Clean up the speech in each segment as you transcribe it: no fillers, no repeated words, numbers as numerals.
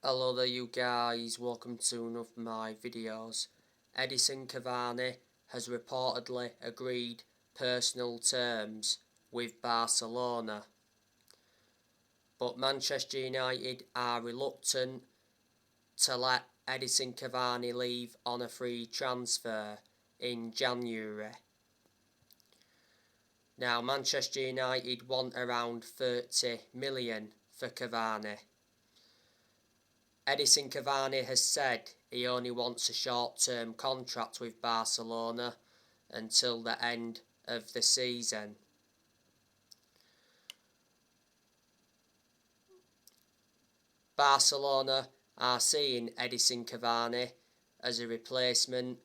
Hello there you guys, welcome to one of my videos. Edison Cavani has reportedly agreed personal terms with Barcelona, but Manchester United are reluctant to let Edison Cavani leave on a free transfer in January. Now Manchester United want around 30 million for Cavani. Edison Cavani has said he only wants a short-term contract with Barcelona until the end of the season. Barcelona are seeing Edison Cavani as a replacement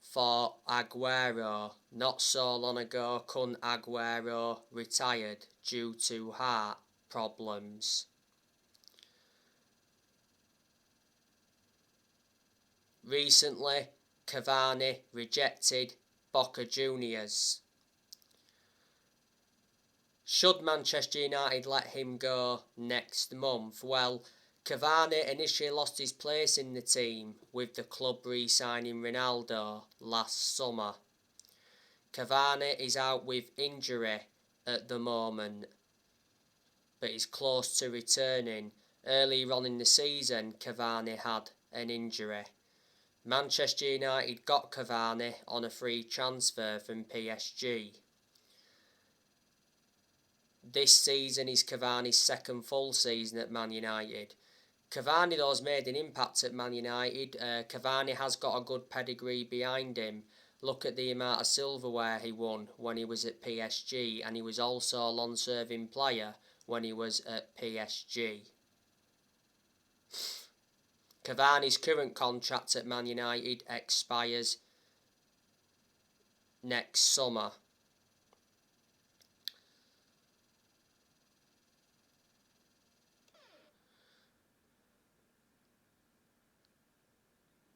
for Aguero. Not so long ago, Kun Aguero retired due to heart problems. Recently, Cavani rejected Boca Juniors. Should Manchester United let him go next month? Well, Cavani initially lost his place in the team with the club re-signing Ronaldo last summer. Cavani is out with injury at the moment, but is close to returning. Earlier on in the season, Cavani had an injury. Manchester United got Cavani on a free transfer from PSG. This season is Cavani's second full season at Man United. Cavani though has made an impact at Man United. Cavani has got a good pedigree behind him. Look at the amount of silverware he won when he was at PSG, and he was also a long-serving player when he was at PSG. Cavani's current contract at Man United expires next summer.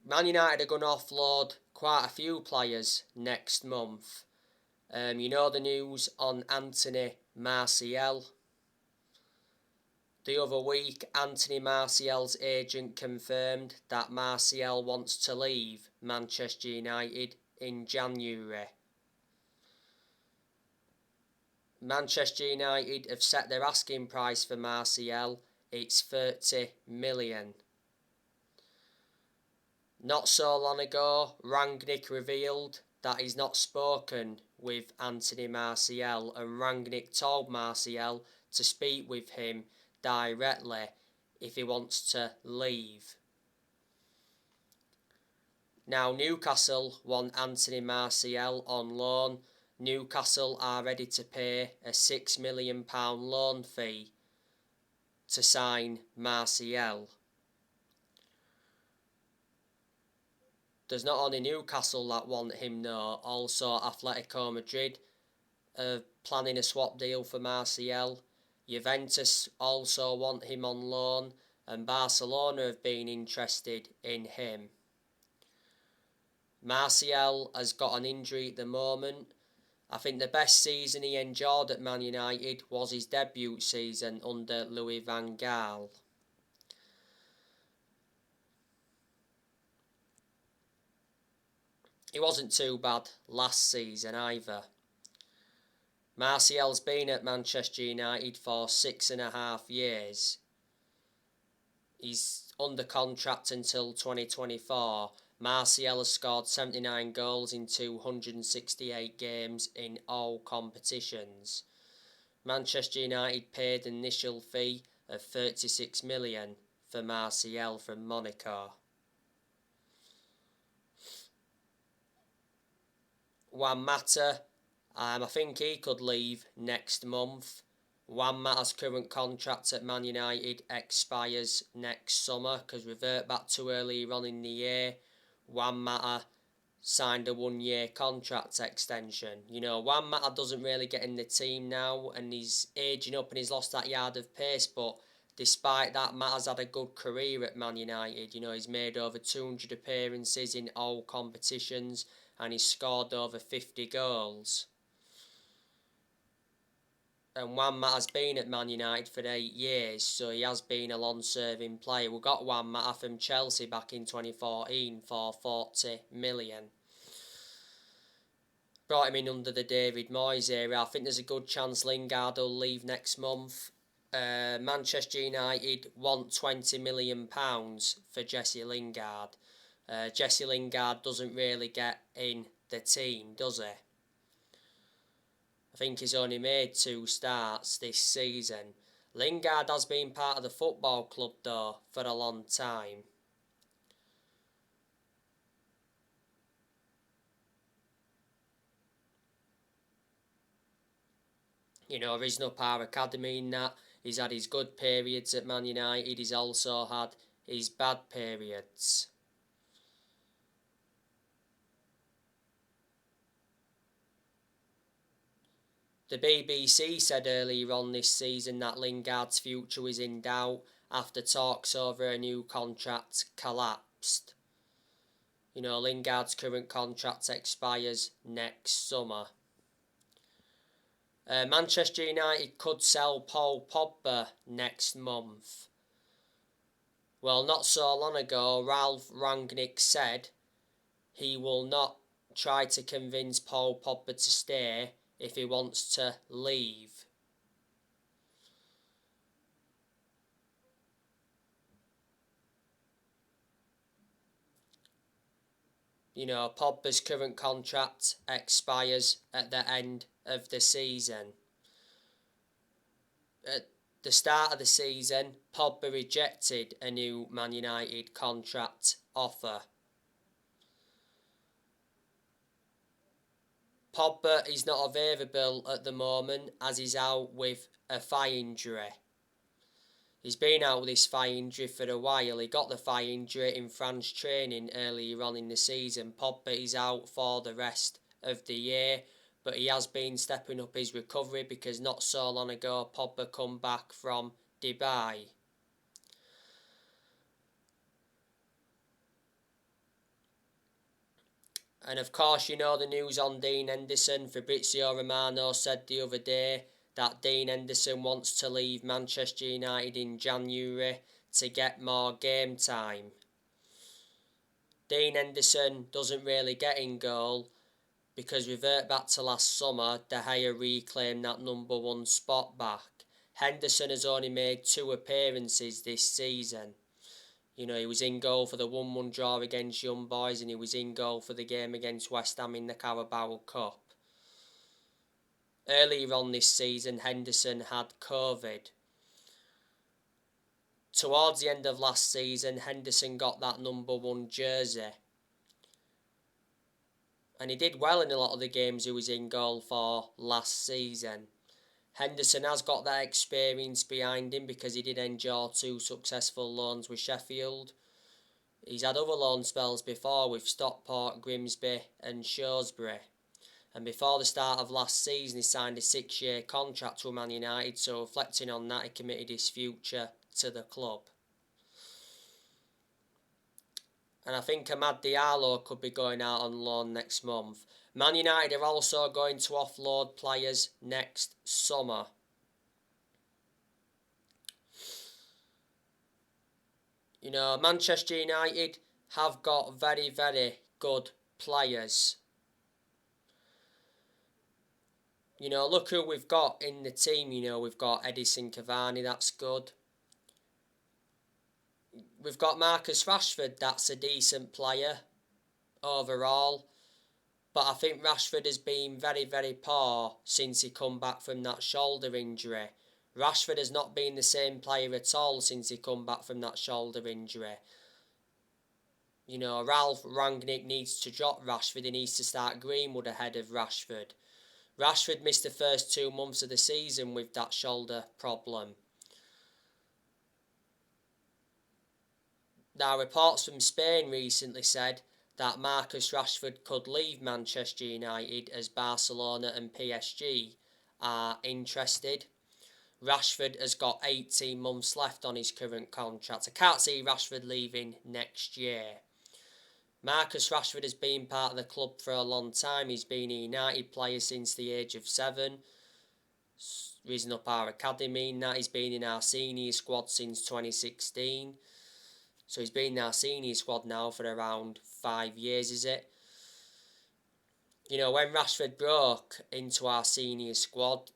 Man United are going to offload quite a few players next month. You know the news on Anthony Martial. The other week, Anthony Martial's agent confirmed that Martial wants to leave Manchester United in January. Manchester United have set their asking price for Martial. It's 30 million. Not so long ago, Rangnick revealed that he's not spoken with Anthony Martial, and Rangnick told Martial to speak with him directly if he wants to leave. Now Newcastle want Anthony Martial on loan. Newcastle are ready to pay a £6 million loan fee to sign Martial. There's not only Newcastle that want him though, also Atletico Madrid are planning a swap deal for Martial. Juventus also want him on loan, and Barcelona have been interested in him. Martial has got an injury at the moment. I think the best season he enjoyed at Man United was his debut season under Louis van Gaal. He wasn't too bad last season either. Martial's been at Manchester United for 6.5 years. He's under contract until 2024. Martial has scored 79 goals in 268 games in all competitions. Manchester United paid an initial fee of 36 million for Martial from Monaco. Juan Mata, I think he could leave next month. Juan Mata's current contract at Man United expires next summer, because revert back to earlier on in the year, Juan Mata signed a 1-year contract extension. You know, Juan Mata doesn't really get in the team now, and he's aging up and he's lost that yard of pace, but despite that, Mata's had a good career at Man United. You know, he's made over 200 appearances in all competitions, and he's scored over 50 goals. And Juanma has been at Man United for 8 years, so he has been a long-serving player. We got Juanma from Chelsea back in 2014 for 40 million. Brought him in under the David Moyes era. I think there's a good chance Lingard will leave next month. Manchester United want £20 million for Jesse Lingard. Jesse Lingard doesn't really get in the team, does he? I think he's only made 2 starts this season. Lingard has been part of the football club though for a long time. You know, original Power Academy in that. He's had his good periods at Man United. He's also had his bad periods. The BBC said earlier on this season that Lingard's future was in doubt after talks over a new contract collapsed. You know, Lingard's current contract expires next summer. Manchester United could sell Paul Pogba next month. Well, not so long ago, Ralph Rangnick said he will not try to convince Paul Pogba to stay if he wants to leave. You know, Pogba's current contract expires at the end of the season. At the start of the season, Pogba rejected a new Man United contract offer. Pogba is not available at the moment as he's out with a thigh injury. He's been out with his thigh injury for a while. He got the thigh injury in France training earlier on in the season. Pogba is out for the rest of the year, but he has been stepping up his recovery because not so long ago Pogba come back from Dubai. And of course, you know the news on Dean Henderson. Fabrizio Romano said the other day that Dean Henderson wants to leave Manchester United in January to get more game time. Dean Henderson doesn't really get in goal because revert back to last summer, De Gea reclaimed that number 1 spot back. Henderson has only made 2 appearances this season. You know, he was in goal for the 1-1 draw against Young Boys and he was in goal for the game against West Ham in the Carabao Cup. Earlier on this season, Henderson had COVID. Towards the end of last season, Henderson got that number 1 jersey. And he did well in a lot of the games he was in goal for last season. Henderson has got that experience behind him because he did endure 2 successful loans with Sheffield. He's had other loan spells before with Stockport, Grimsby and Shrewsbury. And before the start of last season, he signed a 6-year contract with Man United, so reflecting on that, he committed his future to the club. And I think Amad Diallo could be going out on loan next month. Man United are also going to offload players next summer. You know, Manchester United have got very, very good players. You know, look who we've got in the team. You know, we've got Edison, Cavani, that's good. We've got Marcus Rashford, that's a decent player overall. But I think Rashford has been very, very poor since he come back from that shoulder injury. Rashford has not been the same player at all since he come back from that shoulder injury. You know, Ralph Rangnick needs to drop Rashford. He needs to start Greenwood ahead of Rashford. Rashford missed the first 2 months of the season with that shoulder problem. Now, reports from Spain recently said that Marcus Rashford could leave Manchester United as Barcelona and PSG are interested. Rashford has got 18 months left on his current contract. I can't see Rashford leaving next year. Marcus Rashford has been part of the club for a long time. He's been a United player since the age of 7. risen up our academy and that. He's been in our senior squad since 2016. So he's been in our senior squad now for around 5 years, is it? You know, when Rashford broke into our senior squad,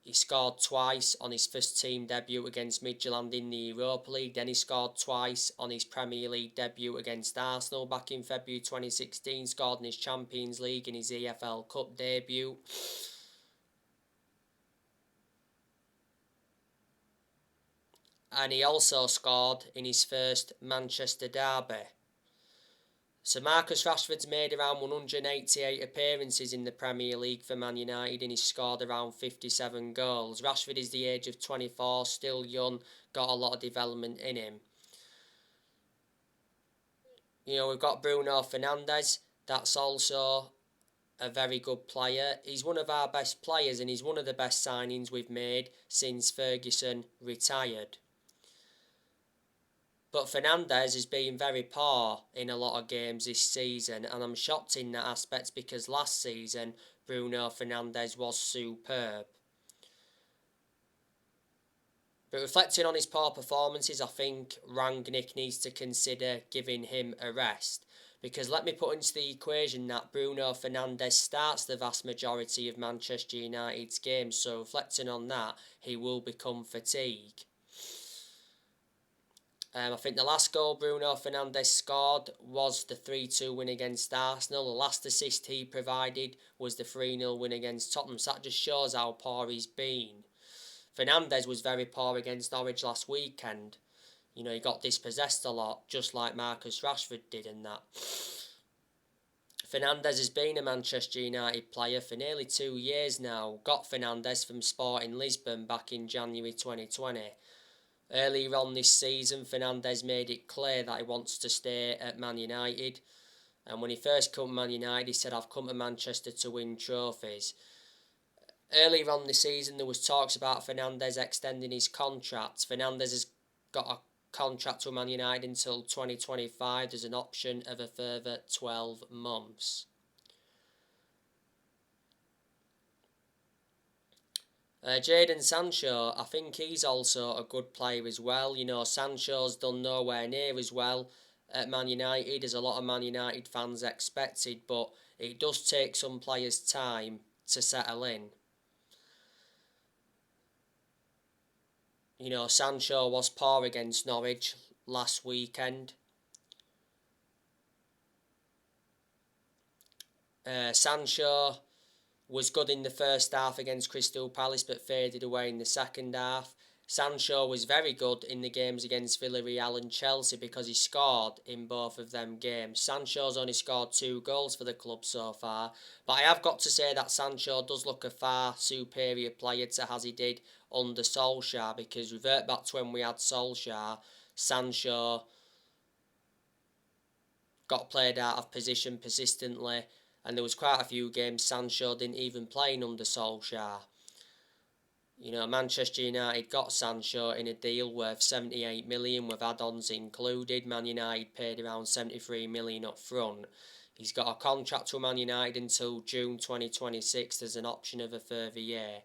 he scored twice on his first team debut against Midtjylland in the Europa League. Then he scored twice on his Premier League debut against Arsenal back in February 2016. Scored in his Champions League in his EFL Cup debut. And he also scored in his first Manchester derby. So Marcus Rashford's made around 188 appearances in the Premier League for Man United and he's scored around 57 goals. Rashford is the age of 24, still young, got a lot of development in him. You know, we've got Bruno Fernandes, that's also a very good player. He's one of our best players and he's one of the best signings we've made since Ferguson retired. But Fernandes has been very poor in a lot of games this season and I'm shocked in that aspect because last season Bruno Fernandes was superb. But reflecting on his poor performances, I think Rangnick needs to consider giving him a rest. Because let me put into the equation that Bruno Fernandes starts the vast majority of Manchester United's games, so reflecting on that, he will become fatigued. I think the last goal Bruno Fernandes scored was the 3-2 win against Arsenal. The last assist he provided was the 3-0 win against Tottenham. So that just shows how poor he's been. Fernandes was very poor against Norwich last weekend. You know, he got dispossessed a lot, just like Marcus Rashford did and that. Fernandes has been a Manchester United player for nearly 2 years now. Got Fernandes from Sporting Lisbon back in January 2020. Earlier on this season, Fernandes made it clear that he wants to stay at Man United. And when he first came to Man United, he said, I've come to Manchester to win trophies. Earlier on this season, there was talks about Fernandes extending his contract. Fernandes has got a contract with Man United until 2025. There's an option of a further 12 months. Jadon Sancho, I think he's also a good player as well. You know, Sancho's done nowhere near as well at Man United as a lot of Man United fans expected, but it does take some players time to settle in. You know, Sancho was poor against Norwich last weekend. Sancho was good in the first half against Crystal Palace but faded away in the second half. Sancho was very good in the games against Villarreal and Chelsea because he scored in both of them games. Sancho's only scored 2 goals for the club so far, but I have got to say that Sancho does look a far superior player to as he did under Solskjaer, because revert back to when we had Solskjaer, Sancho got played out of position persistently. And there was quite a few games Sancho didn't even play under Solskjaer. You know, Manchester United got Sancho in a deal worth 78 million with add-ons included. Man United paid around 73 million up front. He's got a contract with Man United until June 2026. There's an option of a further year.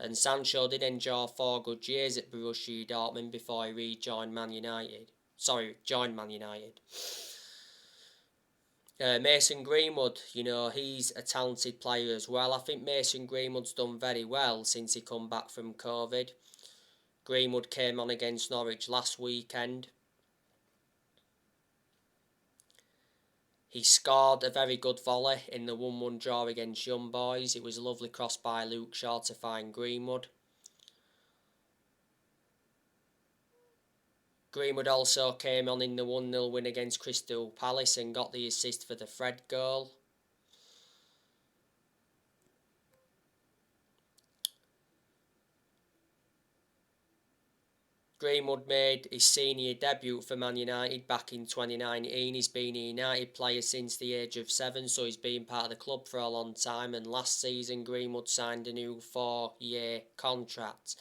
And Sancho did enjoy 4 good years at Borussia Dortmund before he rejoined Man United. Joined Man United. Mason Greenwood, you know, he's a talented player as well. I think Mason Greenwood's done very well since he come back from COVID. Greenwood came on against Norwich last weekend. He scored a very good volley in the 1-1 draw against Young Boys. It was a lovely cross by Luke Shaw to find Greenwood. Greenwood also came on in the 1-0 win against Crystal Palace and got the assist for the Fred goal. Greenwood made his senior debut for Man United back in 2019. He's been a United player since the age of 7, so he's been part of the club for a long time. And last season, Greenwood signed a new 4-year contract.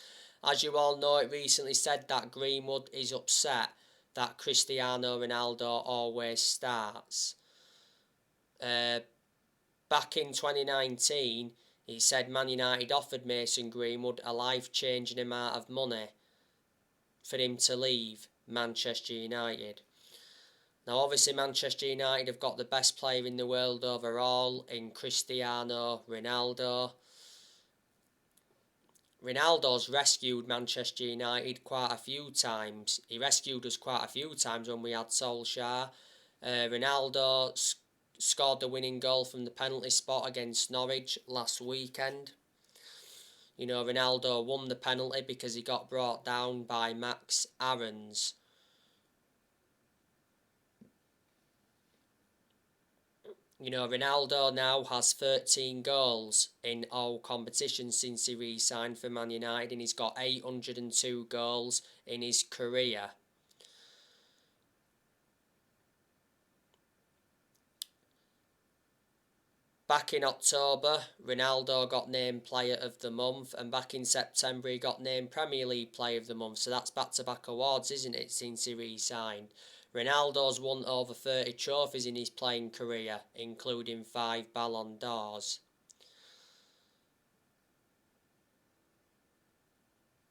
As you all know, it recently said that Greenwood is upset that Cristiano Ronaldo always starts. Back in 2019, He said Man United offered Mason Greenwood a life-changing amount of money for him to leave Manchester United. Now, obviously, Manchester United have got the best player in the world overall in Cristiano Ronaldo. Ronaldo's rescued Manchester United quite a few times. He rescued us quite a few times when we had Solskjaer. Ronaldo scored the winning goal from the penalty spot against Norwich last weekend. You know, Ronaldo won the penalty because he got brought down by Max Aarons. You know, Ronaldo now has 13 goals in all competitions since he re-signed for Man United, and he's got 802 goals in his career. Back in October, Ronaldo got named Player of the Month, and back in September he got named Premier League Player of the Month, so that's back-to-back awards, isn't it, since he re-signed. Ronaldo's won over 30 trophies in his playing career, including 5 Ballon d'Ors.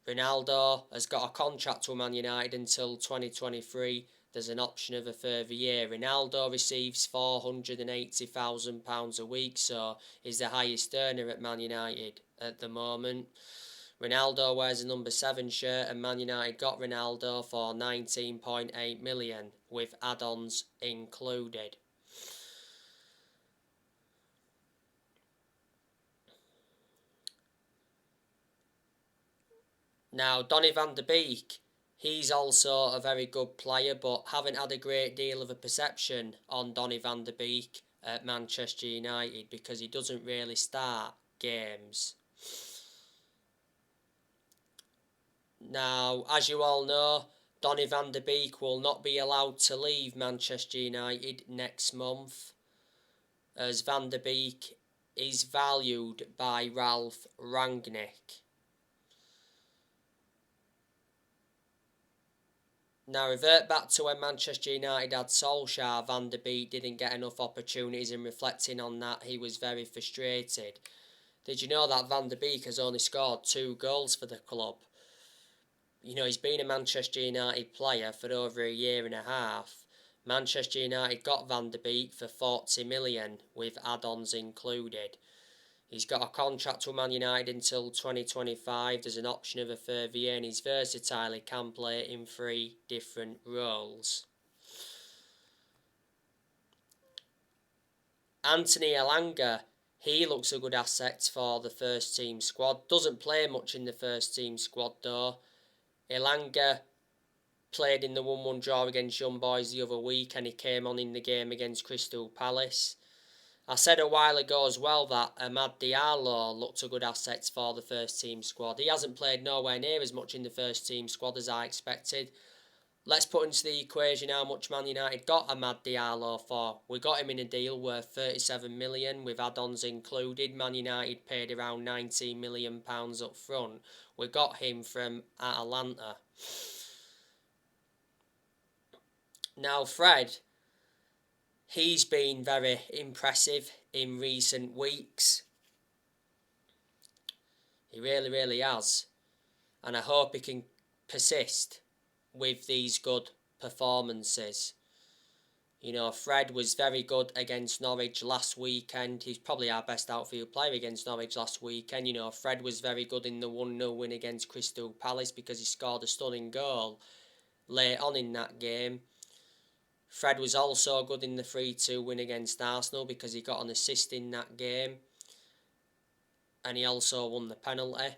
Ronaldo has got a contract with Man United until 2023. There's an option of a further year. Ronaldo receives £480,000 a week, so he's the highest earner at Man United at the moment. Ronaldo wears a number 7 shirt, and Man United got Ronaldo for 19.8 million, with add-ons included. Now, Donny van de Beek, he's also a very good player, but haven't had a great deal of a perception on Donny van de Beek at Manchester United because he doesn't really start games. Now, as you all know, Donny van de Beek will not be allowed to leave Manchester United next month, as Van de Beek is valued by Ralph Rangnick. Now, revert back to when Manchester United had Solskjaer, Van de Beek didn't get enough opportunities, and reflecting on that, he was very frustrated. Did you know that Van de Beek has only scored 2 goals for the club? You know, he's been a Manchester United player for over a year and a half. Manchester United got Van de Beek for 40 million, with add-ons included. He's got a contract with Man United until 2025. There's an option of a further year, and he's versatile. He can play in 3 different roles. Anthony Elanga, he looks a good asset for the first team squad. Doesn't play much in the first team squad though. Elanga played in the 1-1 draw against Young Boys the other week, and he came on in the game against Crystal Palace. I said a while ago as well that Amad Diallo looked a good asset for the first team squad. He hasn't played nowhere near as much in the first team squad as I expected. Let's put into the equation how much Man United got Amad Diallo for. We got him in a deal worth 37 million with add-ons included. Man United paid around £19 million up front. We got him from Atalanta. Now Fred, he's been very impressive in recent weeks. He really has. And I hope he can persist with these good performances. You know, Fred was very good against Norwich last weekend. He's probably our best outfield player against Norwich last weekend. You know, Fred was very good in the 1-0 win against Crystal Palace because he scored a stunning goal late on in that game. Fred was also good in the 3-2 win against Arsenal because he got an assist in that game. And he also won the penalty.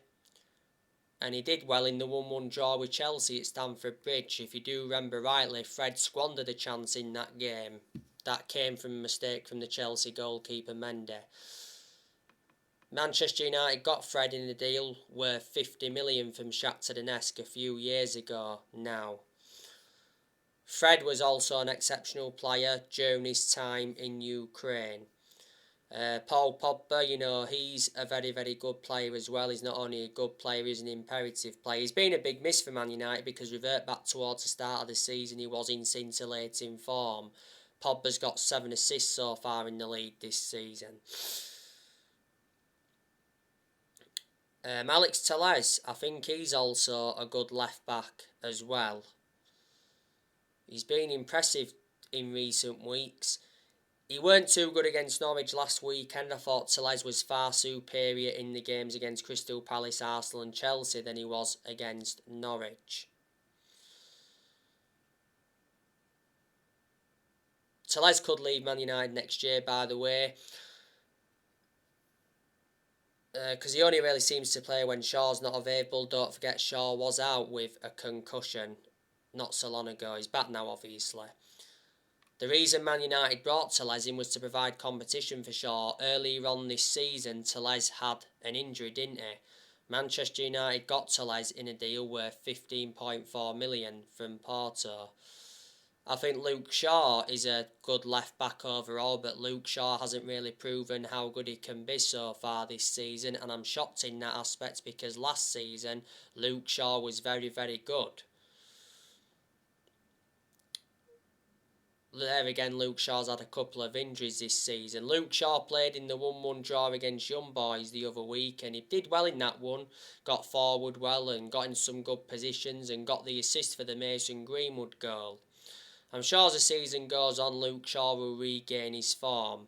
And he did well in the 1-1 draw with Chelsea at Stamford Bridge. If you do remember rightly, Fred squandered a chance in that game. That came from a mistake from the Chelsea goalkeeper Mendy. Manchester United got Fred in a deal worth 50 million from Shakhtar Donetsk a few years ago now. Fred was also an exceptional player during his time in Ukraine. Paul Pogba, you know, he's a very good player as well. He's not only a good player, he's an imperative player. He's been a big miss for Man United because revert back towards the start of the season, he was in scintillating form. Pogba's got 7 assists so far in the league this season. Alex Telles, I think he's also a good left back as well. He's been impressive in recent weeks. He weren't too good against Norwich last weekend. I thought Telles was far superior in the games against Crystal Palace, Arsenal and Chelsea than he was against Norwich. Telles could leave Man United next year, by the way, because he only really seems to play when Shaw's not available. Don't forget Shaw was out with a concussion not so long ago. He's back now, obviously. The reason Man United brought Telles in was to provide competition for Shaw. Earlier on this season, Telles had an injury, didn't he? Manchester United got Telles in a deal worth 15.4 million from Porto. I think Luke Shaw is a good left back overall, but Luke Shaw hasn't really proven how good he can be so far this season, and I'm shocked in that aspect because last season Luke Shaw was very, very good. There again, Luke Shaw's had a couple of injuries this season. Luke Shaw played in the 1-1 draw against Young Boys the other week, and he did well in that one. Got forward well and got in some good positions and got the assist for the Mason Greenwood goal. I'm sure as the season goes on, Luke Shaw will regain his form.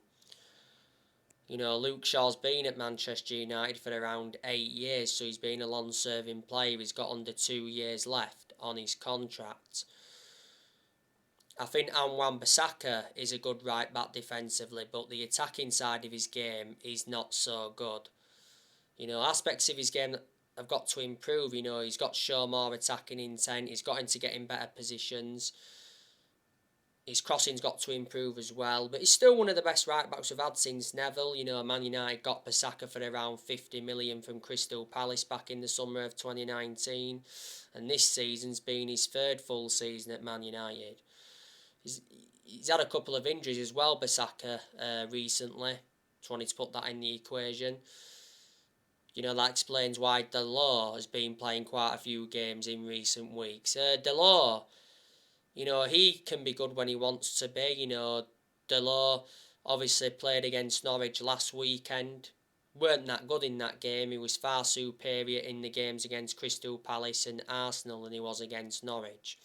You know, Luke Shaw's been at Manchester United for around 8 years, so he's been a long-serving player. He's got under 2 years left on his contract. I think Wan-Bissaka is a good right-back defensively, but the attacking side of his game is not so good. You know, aspects of his game that have got to improve. You know, he's got to show more attacking intent. He's got to get in better positions. His crossing's got to improve as well. But he's still one of the best right-backs we've had since Neville. You know, Man United got Bissaka for around 50 million from Crystal Palace back in the summer of 2019. And this season's been his third full season at Man United. He's had a couple of injuries as well, Bissaka, recently. Just wanted to put that in the equation. You know, that explains why Delors has been playing quite a few games in recent weeks. Delors, you know, he can be good when he wants to be. You know, Delors obviously played against Norwich last weekend. Weren't that good in that game. He was far superior in the games against Crystal Palace and Arsenal than he was against Norwich.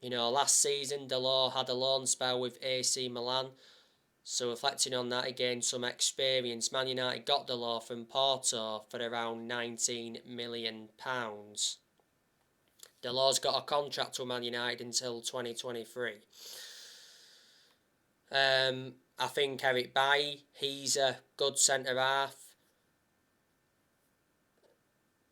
You know, last season, Delors had a loan spell with AC Milan. So reflecting on that, he gained some experience. Man United got Delors from Porto for around £19 million. Delors got a contract with Man United until 2023. I think Eric Bailly, he's a good centre-half.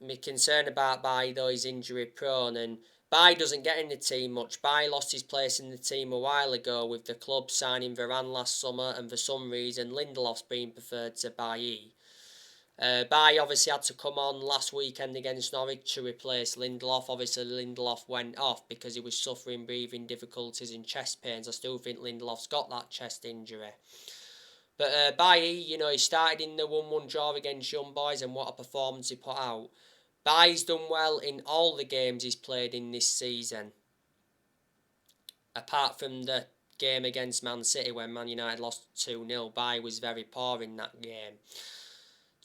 My concern about Bailly, though, he's injury prone, and Bailly doesn't get in the team much. Bailly lost his place in the team a while ago with the club signing Varane last summer, and for some reason Lindelof's been preferred to Bailly. Bailly obviously had to come on last weekend against Norwich to replace Lindelof. Obviously Lindelof went off because he was suffering breathing difficulties and chest pains. I still think Lindelof's got that chest injury. But Bailly, you know, he started in the 1-1 draw against Young Boys, and what a performance he put out. Bailly's done well in all the games he's played in this season. Apart from the game against Man City when Man United lost 2-0, Bailly was very poor in that game.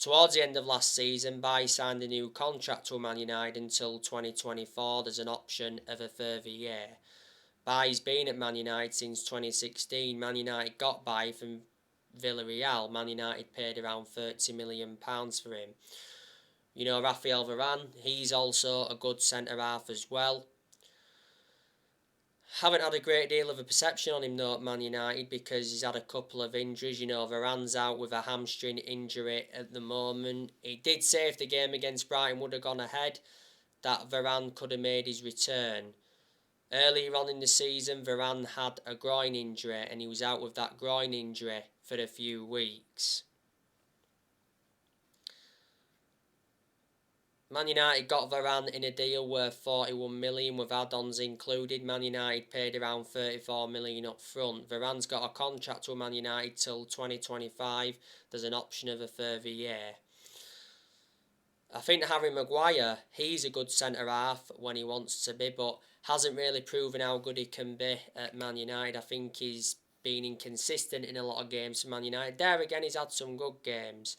Towards the end of last season, Bailly signed a new contract with Man United until 2024. There's an option of a further year. Bailly's been at Man United since 2016. Man United got Bailly from Villarreal. Man United paid around £30 million for him. You know, Raphael Varane, he's also a good centre-half as well. Haven't had a great deal of a perception on him though at Man United because he's had a couple of injuries. You know, Varane's out with a hamstring injury at the moment. He did say if the game against Brighton would have gone ahead, that Varane could have made his return. Earlier on in the season, Varane had a groin injury and he was out with that groin injury for a few weeks. Man United got Varane in a deal worth 41 million with add-ons included. Man United paid around 34 million up front. Varane's got a contract with Man United till 2025. There's an option of a further year. I think Harry Maguire, he's a good centre-half when he wants to be, but hasn't really proven how good he can be at Man United. I think he's been inconsistent in a lot of games for Man United. There again, he's had some good games.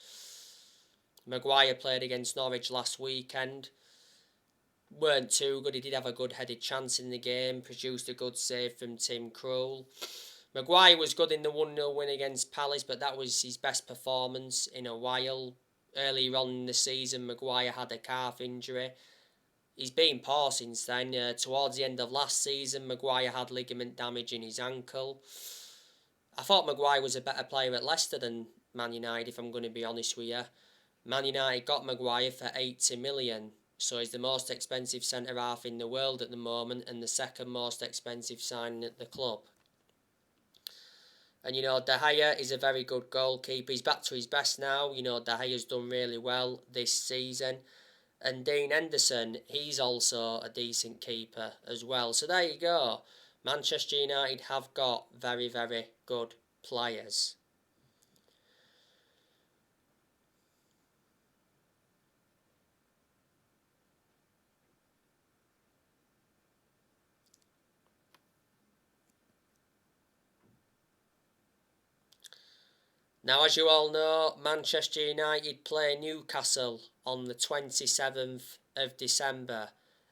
Maguire played against Norwich last weekend. Weren't too good. He did have a good headed chance in the game. Produced a good save from Tim Krul. Maguire was good in the 1-0 win against Palace, but that was his best performance in a while. Earlier on in the season, Maguire had a calf injury. He's been poor since then. Towards the end of last season, Maguire had ligament damage in his ankle. I thought Maguire was a better player at Leicester than Man United, if I'm going to be honest with you. Man United got Maguire for 80 million, so he's the most expensive centre-half in the world at the moment and the second most expensive signing at the club. And, De Gea is a very good goalkeeper. He's back to his best now. De Gea's done really well this season. And Dean Henderson, he's also a decent keeper as well. So there you go. Manchester United have got very, very good players. Now, as you all know, Manchester United play Newcastle on the 27th of December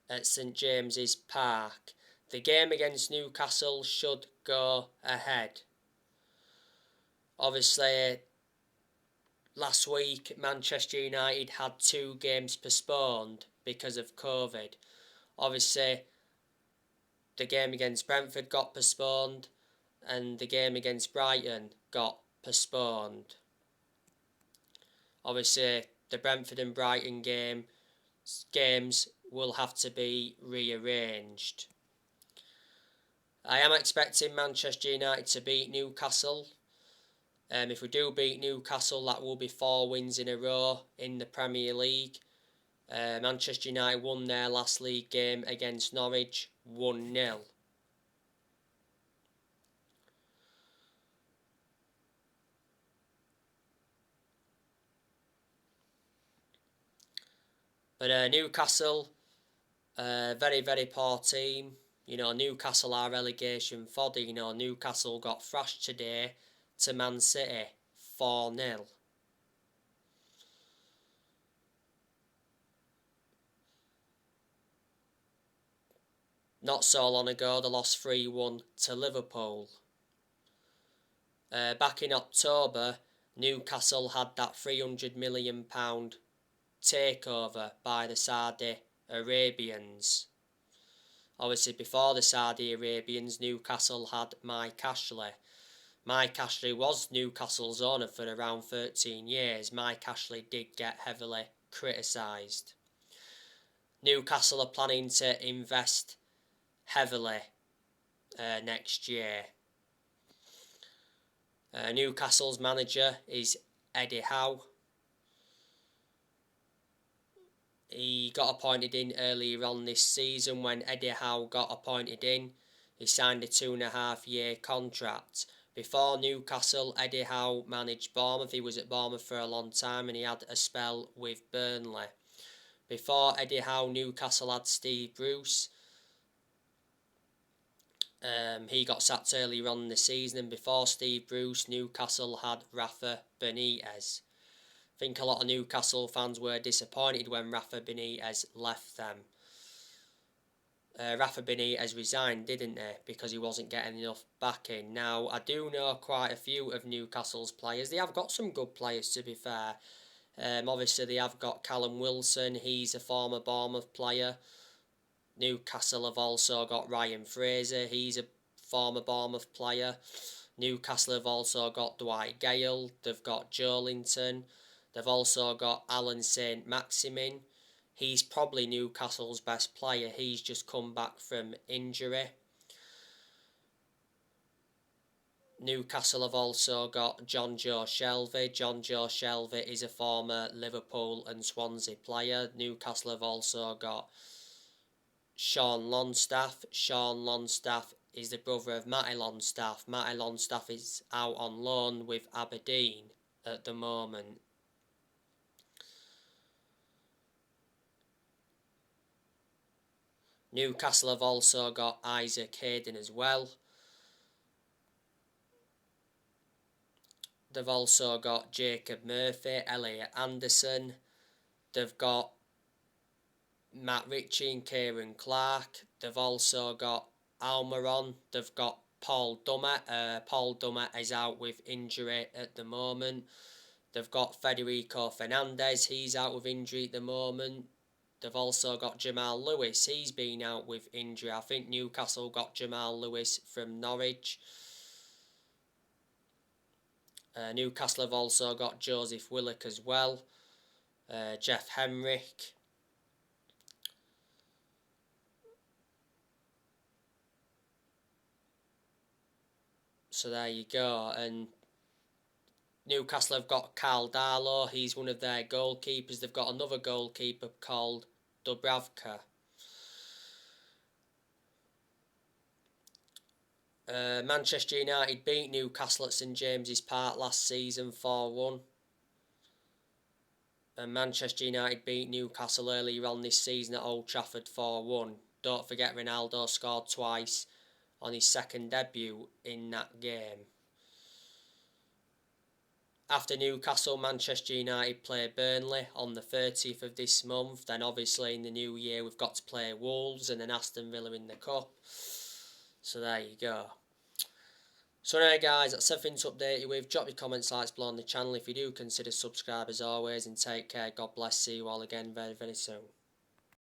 at St James's Park. The game against Newcastle should go ahead. Obviously, last week Manchester United had 2 games postponed because of COVID. Obviously, the game against Brentford got postponed and the game against Brighton got postponed. Obviously, the Brentford and Brighton games will have to be rearranged. I am expecting Manchester United to beat Newcastle. If we do beat Newcastle, that will be 4 wins in a row in the Premier League. Manchester United won their last league game against Norwich 1-0. But Newcastle, very, very poor team. Newcastle are relegation fodder. Newcastle got thrashed today to Man City 4-0. Not so long ago, they lost 3-1 to Liverpool. Back in October, Newcastle had that £300 million takeover by the Saudi Arabians. Obviously, before the Saudi Arabians, Newcastle had Mike Ashley. Mike Ashley was Newcastle's owner for around 13 years. Mike Ashley did get heavily criticised. Newcastle are planning to invest heavily next year. Newcastle's manager is Eddie Howe. He got appointed in earlier on this season. When Eddie Howe got appointed in, he signed a 2.5-year contract. Before Newcastle, Eddie Howe managed Bournemouth. He was at Bournemouth for a long time and he had a spell with Burnley. Before Eddie Howe, Newcastle had Steve Bruce. He got sacked earlier on in the season, and before Steve Bruce, Newcastle had Rafa Benitez. I think a lot of Newcastle fans were disappointed when Rafa Benitez left them. Rafa Benitez resigned, didn't he? Because he wasn't getting enough backing. Now, I do know quite a few of Newcastle's players. They have got some good players, to be fair. Obviously, they have got Callum Wilson. He's a former Bournemouth player. Newcastle have also got Ryan Fraser. He's a former Bournemouth player. Newcastle have also got Dwight Gale. They've got Joelinton. They've also got Alan Saint-Maximin. He's probably Newcastle's best player. He's just come back from injury. Newcastle have also got John Joe Shelvey. John Joe Shelvey is a former Liverpool and Swansea player. Newcastle have also got Sean Longstaff. Sean Longstaff is the brother of Matty Longstaff. Matty Longstaff is out on loan with Aberdeen at the moment. Newcastle have also got Isaac Hayden as well. They've also got Jacob Murphy, Elliot Anderson. They've got Matt Ritchie and Kieran Clark. They've also got Almiron. They've got Paul Dummett. Paul Dummett is out with injury at the moment. They've got Federico Fernandez. He's out with injury at the moment. They've also got Jamal Lewis. He's been out with injury. I think Newcastle got Jamal Lewis from Norwich. Newcastle have also got Joseph Willock as well. Jeff Henrick. So there you go. And Newcastle have got Carl Darlow. He's one of their goalkeepers. They've got another goalkeeper called Dubravka. Manchester United beat Newcastle at St James's Park last season 4-1. And Manchester United beat Newcastle earlier on this season at Old Trafford 4-1. Don't forget Ronaldo scored twice on his second debut in that game. After Newcastle, Manchester United play Burnley on the 30th of this month. Then obviously in the new year we've got to play Wolves and then Aston Villa in the Cup. So there you go. So anyway guys, that's everything to update you with. Drop your comments, likes below on the channel if you do consider subscribe as always, and take care. God bless. See you all again very, very soon.